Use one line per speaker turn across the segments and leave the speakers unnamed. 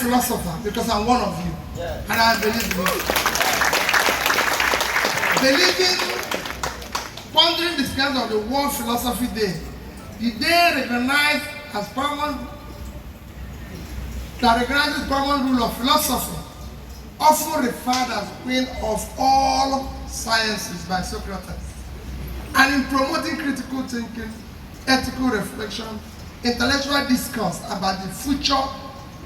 philosopher because I'm one of you. Yeah. And I believe in it. Believing, pondering the scales of the World Philosophy Day, the day recognized as paramount, that recognizes paramount rule of philosophy, often referred as queen of all sciences by Socrates, and in promoting critical thinking, ethical reflection, intellectual discourse about the future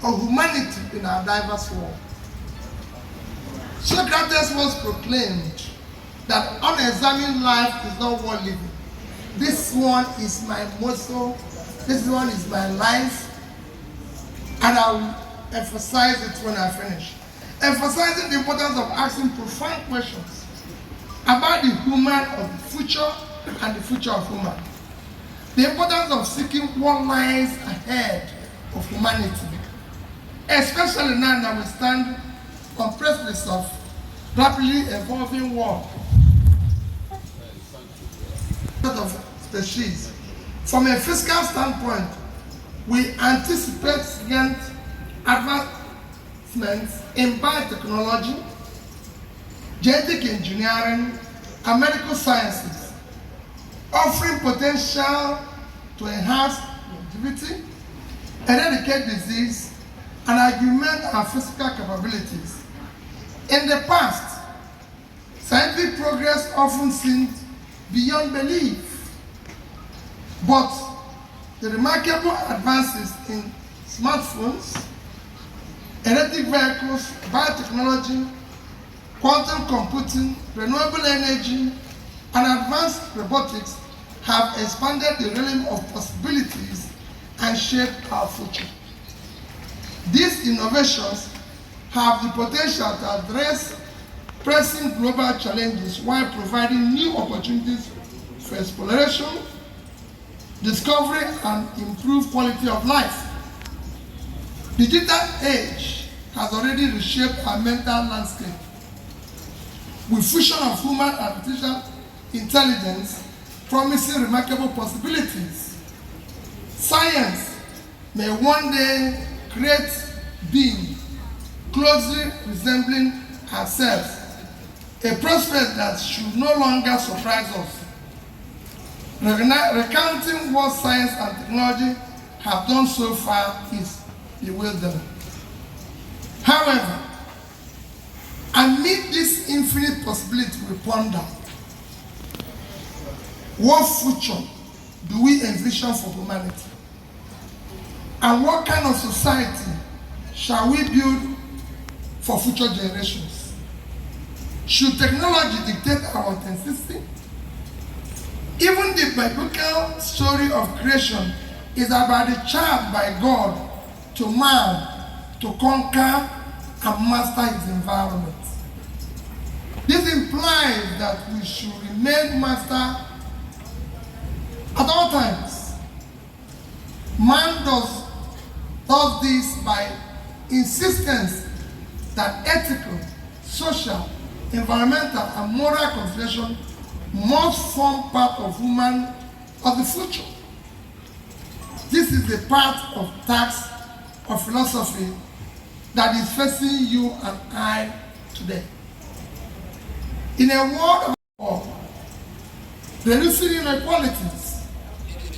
of humanity in our diverse world. Socrates once proclaimed that unexamined life is not worth living. This one is my motto, this one is my life, and I will emphasize it when I finish. Emphasizing the importance of asking profound questions about the human of the future and the future of human. The importance of seeking what lies ahead of humanity, especially now that we stand on the precipice of rapidly evolving world of species. From a physical standpoint, we anticipate significant advancements in biotechnology, genetic engineering, and medical sciences, offering potential to enhance longevity, eradicate disease, and augment our physical capabilities. In the past, scientific progress often seemed beyond belief, but the remarkable advances in smartphones, electric vehicles, biotechnology, quantum computing, renewable energy, and advanced robotics have expanded the realm of possibilities and shaped our future. These innovations have the potential to address pressing global challenges while providing new opportunities for exploration, discovery, and improved quality of life. The digital age has already reshaped our mental landscape. With fusion of human and artificial intelligence promising remarkable possibilities, science may one day create beings closely resembling ourselves, a prospect that should no longer surprise us. Recounting what science and technology have done so far is bewildering. However, amid this infinite possibility we ponder, what future do we envision for humanity? And what kind of society shall we build for future generations? Should technology dictate our authenticity? Even the biblical story of creation is about the child by God to man to conquer and master his environment. This implies that we should remain master at all times. Man does this by insistence that ethical, social, environmental, and moral consideration must form part of human of the future. This is the part of task of philosophy that is facing you and I today. In a world of reducing inequalities,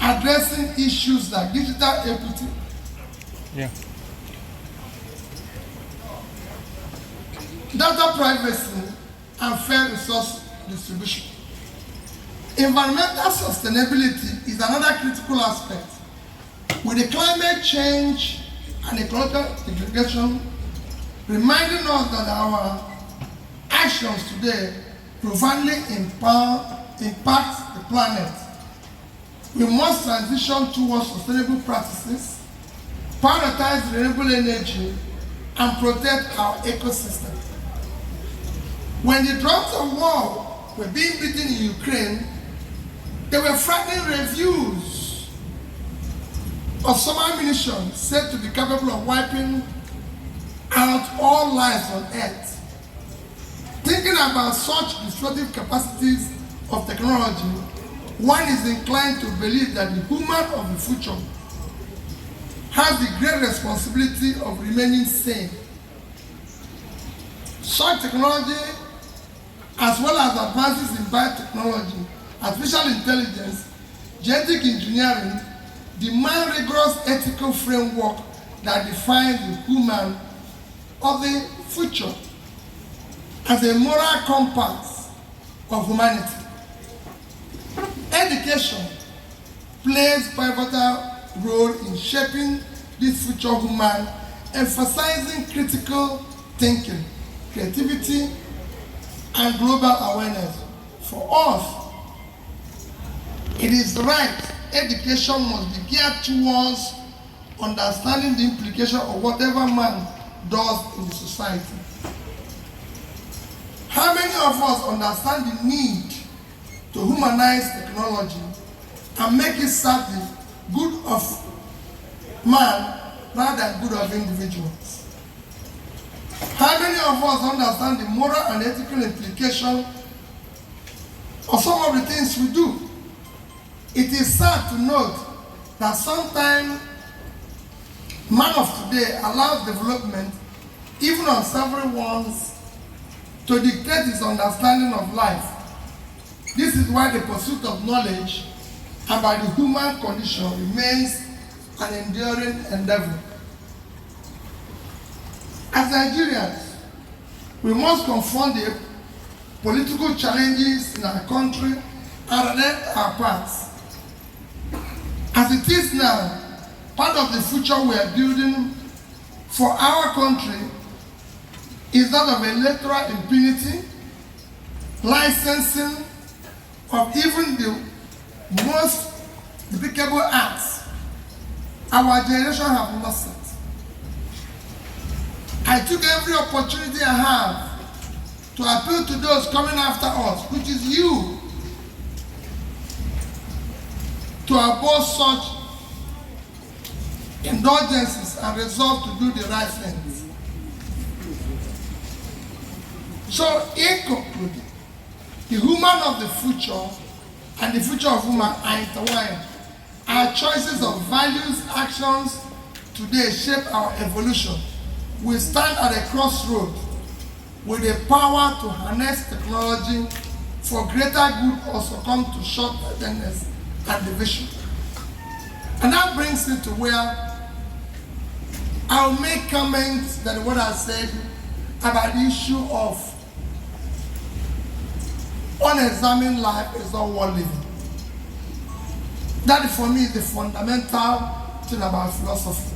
addressing issues like digital equity, data privacy, and fair resource distribution. Environmental sustainability is another critical aspect. With the climate change and ecological degradation reminding us that our actions today profoundly impact the planet, we must transition towards sustainable practices, prioritize renewable energy, and protect our ecosystem. When the drums of war were being beaten in Ukraine, there were frightening reviews of some ammunition said to be capable of wiping out all lives on Earth. Thinking about such destructive capacities of technology, one is inclined to believe that the human of the future has the great responsibility of remaining sane. Such technology, as well as advances in biotechnology, artificial intelligence, genetic engineering, demand rigorous ethical framework that defines the human of the future as a moral compass of humanity. Education plays a pivotal role in shaping this future human, emphasizing critical thinking, creativity, and global awareness. For us, it is right education must be geared towards understanding the implication of whatever man does in the society. How many of us understand the need to humanize technology and make it serve the good of man rather than good of individuals? How many of us understand the moral and ethical implication of some of the things we do? It is sad to note that sometimes man of today allows development, even on several ones, to dictate his understanding of life. This is why the pursuit of knowledge about the human condition remains an enduring endeavor. As Nigerians, we must confront the political challenges in our country and lend our parts. As it is now, part of the future we are building for our country is that of electoral impunity, licensing of even the most despicable acts our generation have not set. I took every opportunity I have to appeal to those coming after us, which is you, to abhor such indulgences and resolve to do the right things. So, in conclusion, the human of the future and the future of human are intertwined. Our choices of values, actions today shape our evolution. We stand at a crossroad with the power to harness technology for greater good or succumb to short-sightedness and division. And that brings me to where I'll make comments that what I said about the issue of unexamined life is not worth living. That for me is the fundamental thing about philosophy.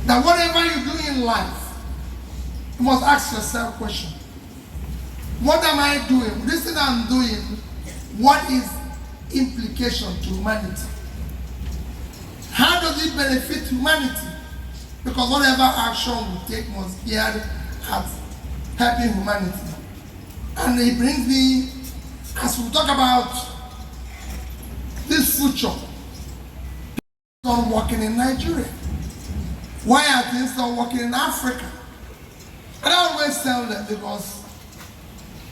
That whatever you do in life, you must ask yourself a question. What am I doing? This thing I'm doing, what is implication to humanity? How does it benefit humanity? Because whatever action we take must be geared at helping humanity. And it brings me, as we talk about this future, people not working in Nigeria. Why are things not working in Africa? And I always tell them because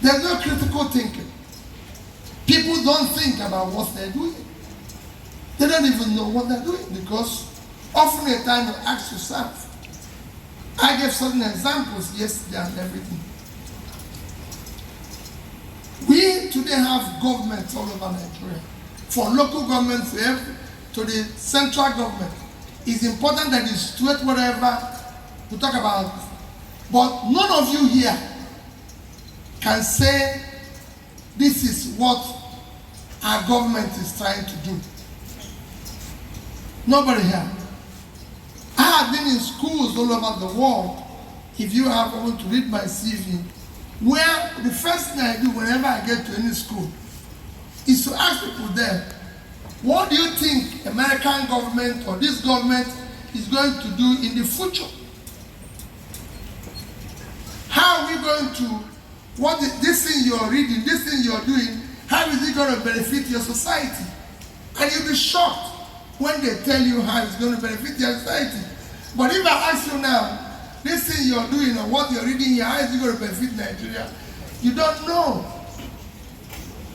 there's no critical thinking. People don't think about what they're doing. They don't even know what they're doing because often a time you ask yourself. I gave certain examples yesterday and everything. We today have governments all over Nigeria. From local government to the central government. It's important that you situate whatever we talk about. But none of you here can say this is what our government is trying to do. Nobody here. I have been in schools all over the world. If you have able to read my CV, where the first thing I do whenever I get to any school is to ask people there, what do you think American government or this government is going to do in the future? How are we going to, this thing you're reading, this thing you're doing, how is it going to benefit your society? And you'll be shocked when they tell you how it's going to benefit your society. But if I ask you now, this thing you're doing or what you're reading here, how is it going to benefit Nigeria? You don't know.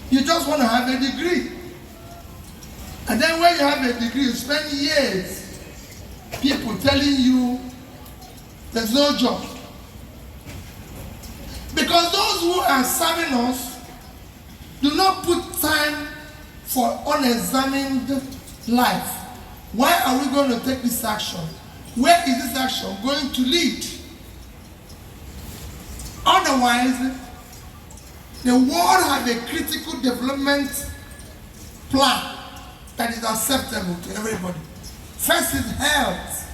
You just want to have a degree. And then when you have a degree, you spend years people telling you there's no job. Because those who are serving us do not put time for unexamined life. Why are we going to take this action? Where is this action going to lead? Otherwise, the world has a critical development plan that is acceptable to everybody. First is health.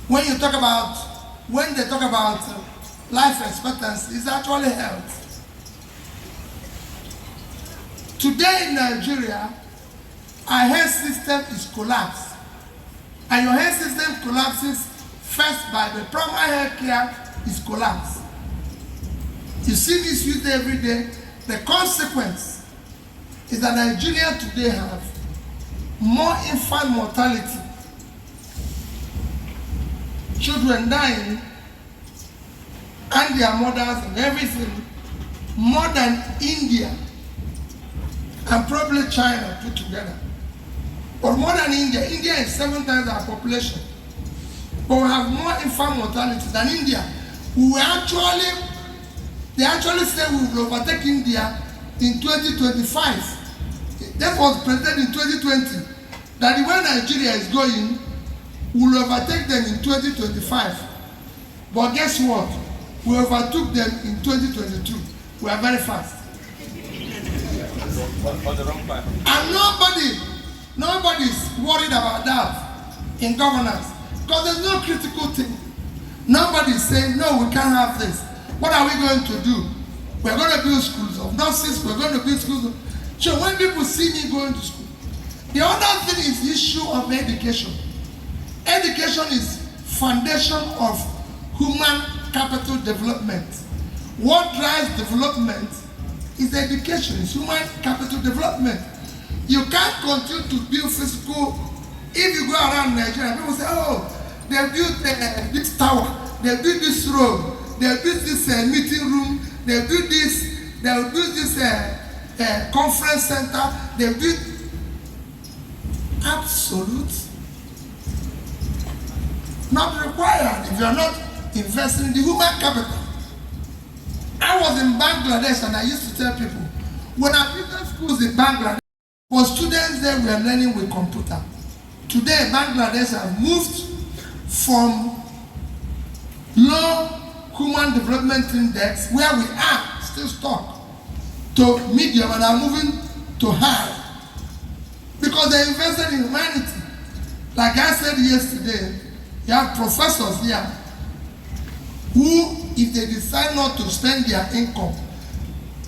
When they talk about life expectancy, it's actually health. Today in Nigeria, our health system is collapsed. And your health system collapses first by the primary health care is collapsed. You see this used every day. The consequence is that Nigeria today have more infant mortality, children dying, and their mothers and everything, more than India and probably China put together. But more than India. India is 7 times our population. But we have more infant mortality than India. They actually say we will overtake India in 2025. That was predicted in 2020. That the way Nigeria is going, we will overtake them in 2025. But guess what? We overtook them in 2022. We are very fast.
On the wrong path.
And nobody's worried about that in governance. Because there's no critical thing. Nobody's saying, no, we can't have this. What are we going to do? We're going to build schools of nurses. We're going to build schools of... So when people see me going to school, the other thing is the issue of education. Education is foundation of human capital development. What drives development is education, it's human capital development. You can't continue to build physical. If you go around Nigeria, people say, oh, they built this tower, they built this road, they built this meeting room, they built this conference center, they built absolute. Not required if you are not investing in the human capital. I was in Bangladesh and I used to tell people, when I visited schools in Bangladesh, for students there were learning with computer. Today, Bangladesh has moved from low human development index, where we are still stuck, to medium and are moving to high. Because they invested in humanity. Like I said yesterday, you have professors here who, if they decide not to spend their income,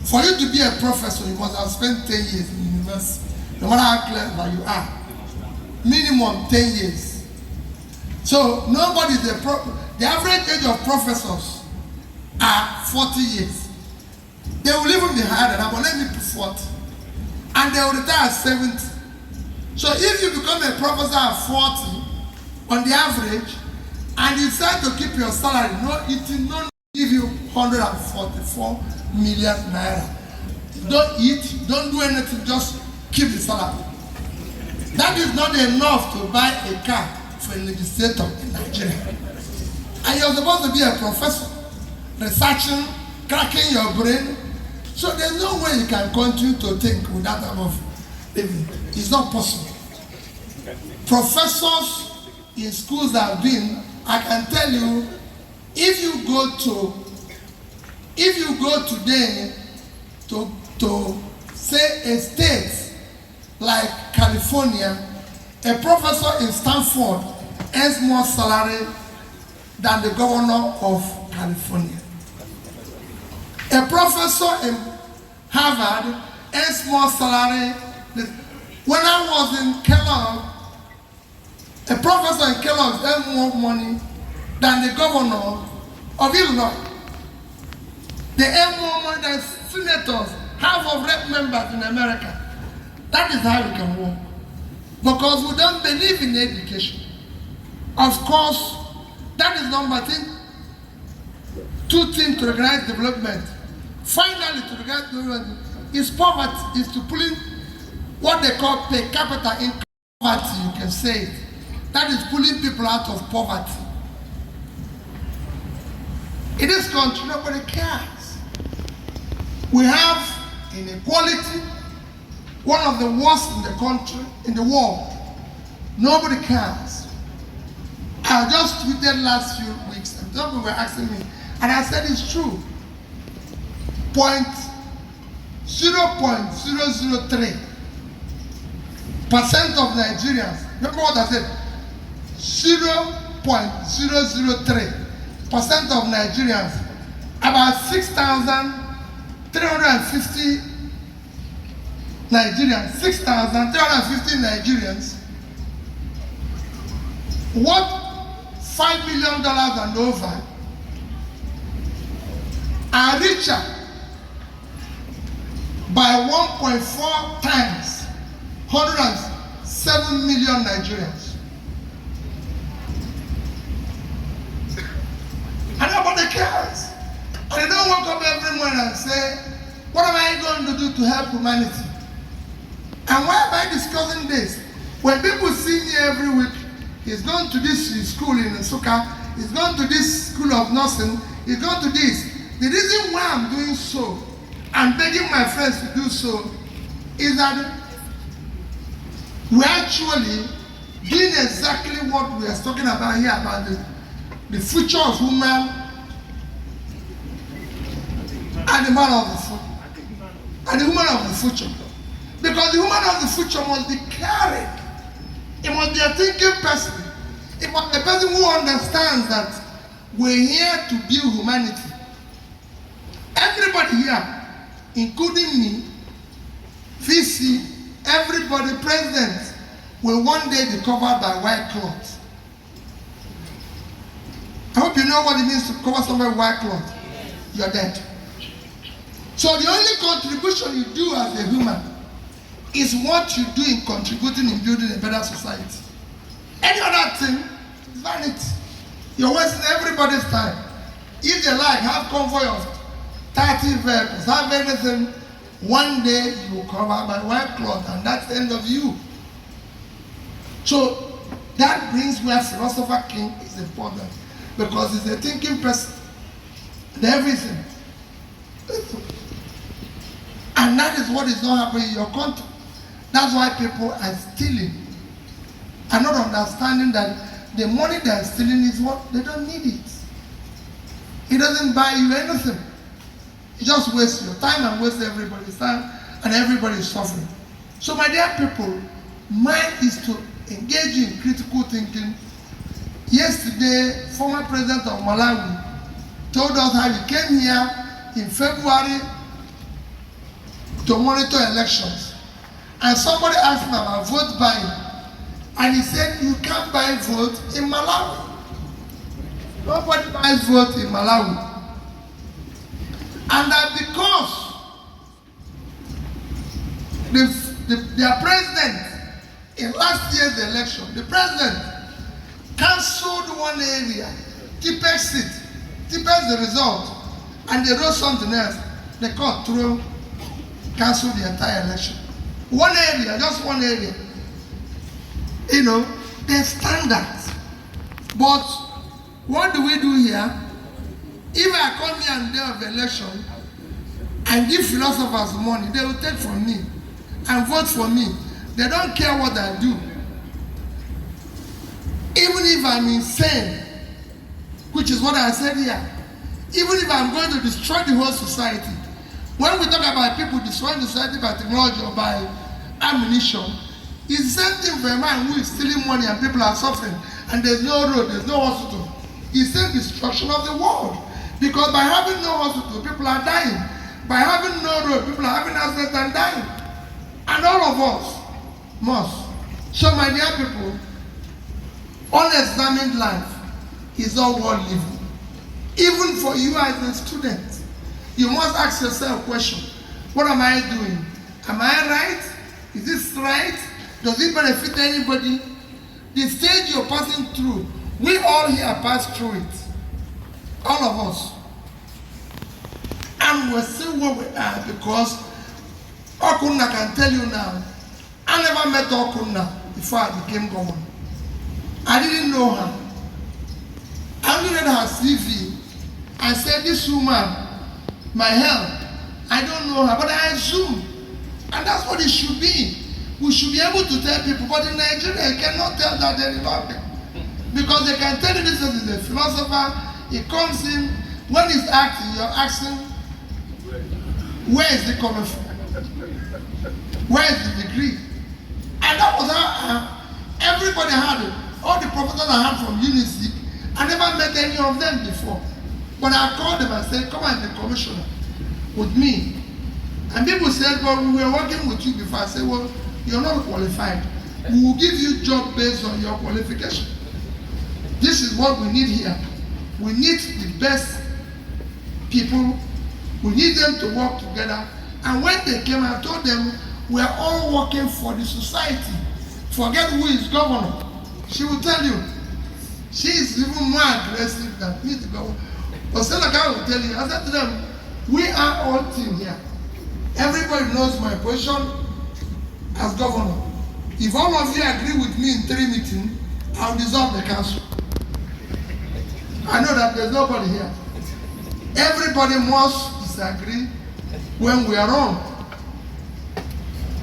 for you to be a professor, you must have spent 10 years in university, no matter how clever you are. Minimum 10 years. So nobody's the average age of professors are 40 years. They will even be higher than that, but let me put 40. And they will retire at 70. So if you become a professor at 40, on the average, and you decide to keep your salary, it will not give you 144 million naira. Don't eat, don't do anything, just keep the salary. That is not enough to buy a car for a legislator in Nigeria. And you're supposed to be a professor, researching, cracking your brain. So there's no way you can continue to think with that type of living. It's not possible. Professors in schools that have been, I can tell you, if you go today to say a state like California, a professor in Stanford earns more salary than the governor of California. A professor in Harvard earns more salary. When I was in Kellogg, a professor in Kellogg earned more money than the governor of Illinois. They earn more money than senators, half of rep members in America. That is how we can work. Because we don't believe in education. Of course, that is number thing. Two things to recognize development. Finally, to recognize development is poverty, is to put in what they call per capita income poverty, you can say it. that is pulling people out of poverty. In this country, nobody cares. We have inequality, one of the worst in the country, in the world. Nobody cares. I just tweeted last few weeks, and people were asking me, and I said it's true. 0.003% of Nigerians, remember what I said? 0.003% of Nigerians, about 6,350 Nigerians, 6,350 Nigerians, worth $5 million and over, are richer by 1.4 times 107 million Nigerians. And nobody cares. And they don't wake up every morning and say, what am I going to do to help humanity? And why am I discussing this? When people see me every week, he's going to this school in Nsukka, he's going to this school of nursing, he's going to this. The reason why I'm doing so, and begging my friends to do so, is that we're actually doing exactly what we are talking about here, about the future of woman and the man of the future, and the woman of the future. Because the woman of the future must be caring. It must be a thinking person. It must be a person who understands that we're here to build humanity. Everybody here, including me, VC, everybody present, will one day be covered by white cloth. I hope you know what it means to cover somebody with white cloth. You're dead. So the only contribution you do as a human is what you do in contributing in building a better society. Any other thing is vanity. You're wasting everybody's time. If they like, have convoy of 30 vehicles, have anything, one day you will cover by white cloth, and that's the end of you. So that brings where philosopher king is important, because he's a thinking person and everything. And that is what is not happening in your country. That's why people are stealing and not understanding that the money they are stealing is what they don't need it. It doesn't buy you anything. It just wastes your time and wastes everybody's time, and everybody is suffering. So my dear people, mine is to engage in critical thinking. Yesterday, former president of Malawi told us how he came here in February to monitor elections. And somebody asked him about vote buying. And he said, you can't buy vote in Malawi. Nobody buys vote in Malawi. And that because their president, in last year's election, the president cancelled one area, Dept seat, Dept the result, and they wrote something else. The court cancelled the entire election. One area, just one area. You know, there's standards. But what do we do here? If I come here on the day of election and give philosophers money, they will take from me and vote for me. They don't care what I do. Even if I'm insane, which is what I said here, even if I'm going to destroy the whole society, when we talk about people destroying the society by technology or by ammunition, it's the same thing for a man who is stealing money and people are suffering and there's no road, there's no hospital. It's the destruction of the world. Because by having no hospital, people are dying. By having no road, people are having accidents and dying. And all of us must. So my dear people, unexamined life is all worth living. Even for you as a student, you must ask yourself a question. What am I doing? Am I right? Is this right? Does it benefit anybody? The stage you're passing through, we all here pass through it. All of us. And we're still where we are because Okunna can tell you now, I never met Okunna before I became governor. I didn't know her. I only read her CV. I said, this woman, my help, I don't know her, but I assume. And that's what it should be. We should be able to tell people, but in Nigeria, you cannot tell that anybody. Because they can tell you this is a philosopher, he comes in, when he's acting, you're asking, where is it coming from? Where is the degree? And that was how everybody had it. All the professors I had from UNISIC, I never met any of them before. But I called them and said, come and be commissioner with me. And people said, well, we were working with you before. I said, well, you're not qualified. We will give you a job based on your qualification. This is what we need here. We need the best people. We need them to work together. And when they came, I told them, we are all working for the society. Forget who is governor. She will tell you. She is even more aggressive than me, the governor. But Seneca will tell you, I said to them, we are all team here. Everybody knows my position as governor. If all of you agree with me in 3 meetings, I'll dissolve the council. I know that there's nobody here. Everybody must disagree when we are wrong.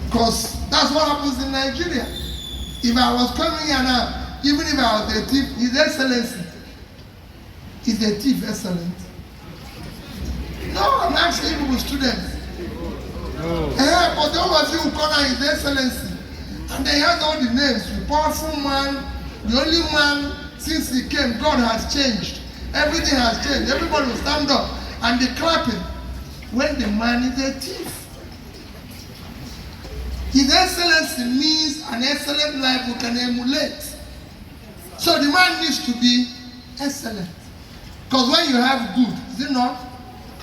Because that's what happens in Nigeria. If I was coming here now, even if I was a thief, His Excellency is a thief excellent. No, I'm asking you with students. But all of you who call out His Excellency, and they have all the names, the powerful man, the only man since he came, God has changed. Everything has changed. Everybody will stand up and be clapping when the man is a thief. His Excellency means an excellent life we can emulate. So the man needs to be excellent. Because when you have good, is it not?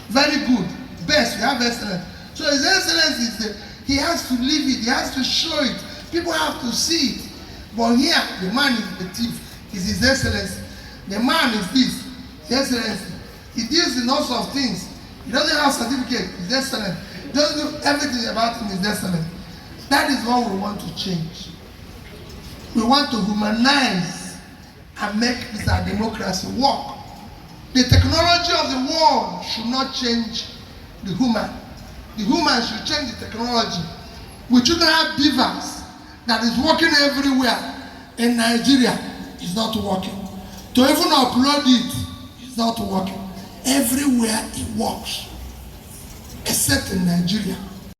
Very good. Best, you have excellent. So His Excellency, he has to live it, he has to show it. People have to see it. But here, the man is the thief, is His Excellency. The man is this, His Excellency. He deals in all sorts of things. He doesn't have certificate, His Excellent. He doesn't do everything about him, His Excellent. That is what we want to change. We want to humanize and make this our democracy work. The technology of the world should not change the human. The human should change the technology. We shouldn't have beavers that is working everywhere in Nigeria. It's not working. To even upload it, it's not working. Everywhere it works, except in Nigeria.